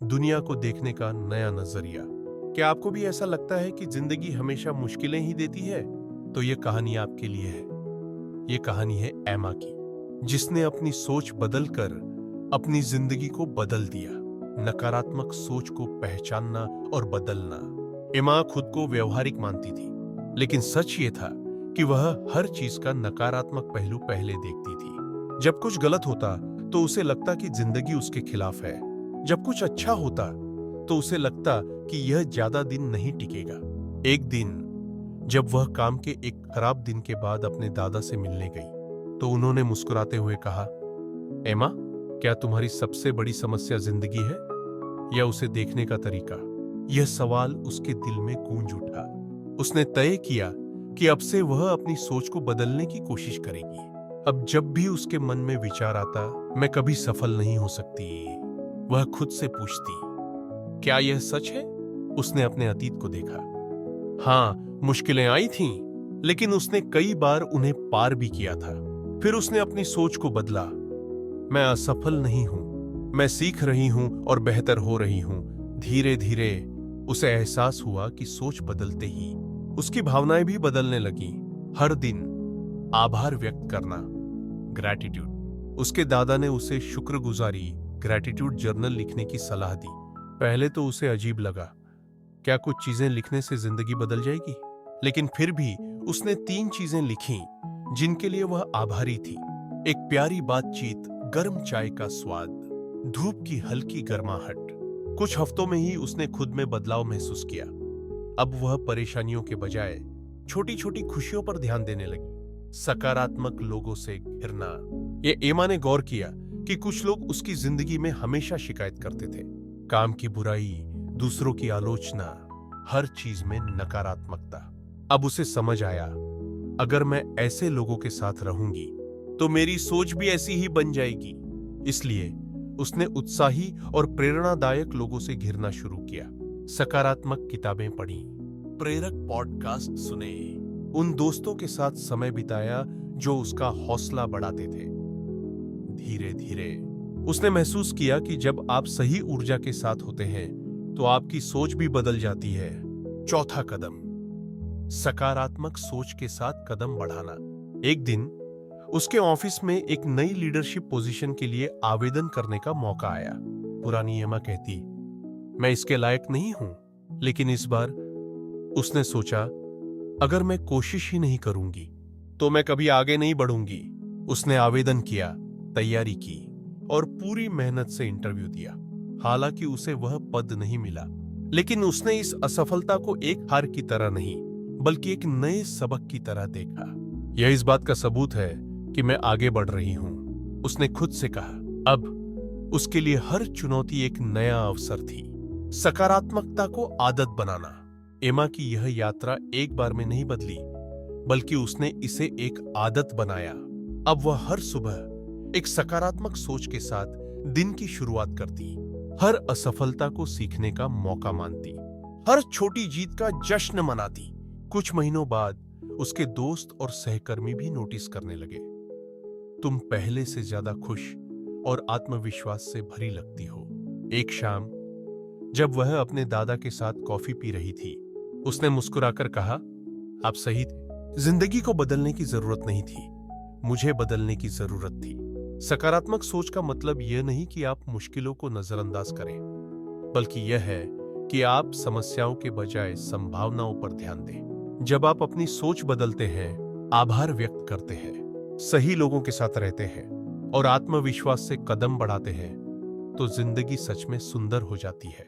दुनिया को देखने का नया नजरिया। क्या आपको भी ऐसा लगता है कि जिंदगी हमेशा मुश्किलें ही देती है? तो ये कहानी आपके लिए है। ये कहानी है एमा की, जिसने अपनी सोच बदलकर अपनी जिंदगी को बदल दिया। नकारात्मक सोच को पहचानना और बदलना। एमा खुद को व्यवहारिक मानती थी, लेकिन सच ये था कि वह हर चीज का नकारात्मक पहलू पहले देखती थी। जब कुछ गलत होता तो उसे लगता कि जिंदगी उसके खिलाफ है। जब कुछ अच्छा होता तो उसे लगता कि यह ज्यादा दिन नहीं टिकेगा। एक दिन जब वह काम के एक खराब दिन के बाद अपने दादा से मिलने गई, तो उन्होंने मुस्कुराते हुए कहा, एमा, क्या तुम्हारी सबसे बड़ी समस्या जिंदगी है या उसे देखने का तरीका? यह सवाल उसके दिल में गूंज उठा। उसने तय किया कि अब से वह अपनी सोच को बदलने की कोशिश करेगी। अब जब भी उसके मन में विचार आता, मैं कभी सफल नहीं हो सकती, वह खुद से पूछती, क्या यह सच है? उसने अपने अतीत को देखा। हाँ, मुश्किलें आई थीं, लेकिन उसने कई बार उन्हें पार भी किया था। फिर उसने अपनी सोच को बदला। मैं असफल नहीं हूं, मैं सीख रही हूं और बेहतर हो रही हूं। धीरे धीरे उसे एहसास हुआ कि सोच बदलते ही उसकी भावनाएं भी बदलने लगीं। हर दिन आभार व्यक्त करना, ग्रैटिट्यूड। उसके दादा ने उसे शुक्रगुजारी, ग्रैटिट्यूड जर्नल लिखने की सलाह दी। पहले तो उसे अजीब लगा, क्या कुछ चीजें लिखने से जिंदगी बदल जाएगी? लेकिन फिर भी उसने 3 चीजें लिखीं जिनके लिए वह आभारी थी। एक प्यारी बातचीत, गर्म चाय का स्वाद, धूप की हल्की गर्माहट। कुछ हफ्तों में ही उसने खुद में बदलाव महसूस किया। अब वह परेशानियों के बजाय छोटी छोटी खुशियों पर ध्यान देने लगी। सकारात्मक लोगों से घिरना। ये एमा ने गौर किया कि कुछ लोग उसकी जिंदगी में हमेशा शिकायत करते थे। काम की बुराई, दूसरों की आलोचना, हर चीज में नकारात्मकता। अब उसे समझ आया, अगर मैं ऐसे लोगों के साथ रहूंगी तो मेरी सोच भी ऐसी ही बन जाएगी। इसलिए उसने उत्साही और प्रेरणादायक लोगों से घिरना शुरू किया। सकारात्मक किताबें पढ़ी, प्रेरक पॉडकास्ट सुने, उन दोस्तों के साथ समय बिताया जो उसका हौसला बढ़ाते थे। धीरे धीरे उसने महसूस किया कि जब आप सही ऊर्जा के साथ होते हैं तो आपकी सोच भी बदल जाती है। चौथा कदम, सकारात्मक सोच के साथ कदम बढ़ाना। एक दिन उसके ऑफिस में एक नई लीडरशिप पोजीशन के लिए आवेदन करने का मौका आया। पुरानी एमा कहती, मैं इसके लायक नहीं हूं। लेकिन इस बार उसने सोचा, अगर मैं कोशिश ही नहीं करूंगी तो मैं कभी आगे नहीं बढ़ूंगी। उसने आवेदन किया, तैयारी की और पूरी मेहनत से इंटरव्यू दिया। हालांकि उसे वह पद नहीं मिला, लेकिन उसने इस असफलता को एक हार की तरह नहीं, बल्कि एक नए सबक की तरह देखा। यह इस बात का सबूत है कि मैं आगे बढ़ रही हूं, उसने खुद से कहा। अब उसके लिए हर चुनौती एक नया अवसर थी। सकारात्मकता को आदत बनाना। एमा की यह यात्रा एक बार में नहीं बदली, बल्कि उसने इसे एक आदत बनाया। अब वह हर सुबह एक सकारात्मक सोच के साथ दिन की शुरुआत करती, हर असफलता को सीखने का मौका मानती, हर छोटी जीत का जश्न मनाती। कुछ महीनों बाद उसके दोस्त और सहकर्मी भी नोटिस करने लगे, तुम पहले से ज्यादा खुश और आत्मविश्वास से भरी लगती हो। एक शाम जब वह अपने दादा के साथ कॉफी पी रही थी, उसने मुस्कुराकर कहा, आप सही थे, जिंदगी को बदलने की जरूरत नहीं थी, मुझे बदलने की जरूरत थी। सकारात्मक सोच का मतलब यह नहीं कि आप मुश्किलों को नजरअंदाज करें, बल्कि यह है कि आप समस्याओं के बजाय संभावनाओं पर ध्यान दें। जब आप अपनी सोच बदलते हैं, आभार व्यक्त करते हैं, सही लोगों के साथ रहते हैं और आत्मविश्वास से कदम बढ़ाते हैं, तो जिंदगी सच में सुंदर हो जाती है।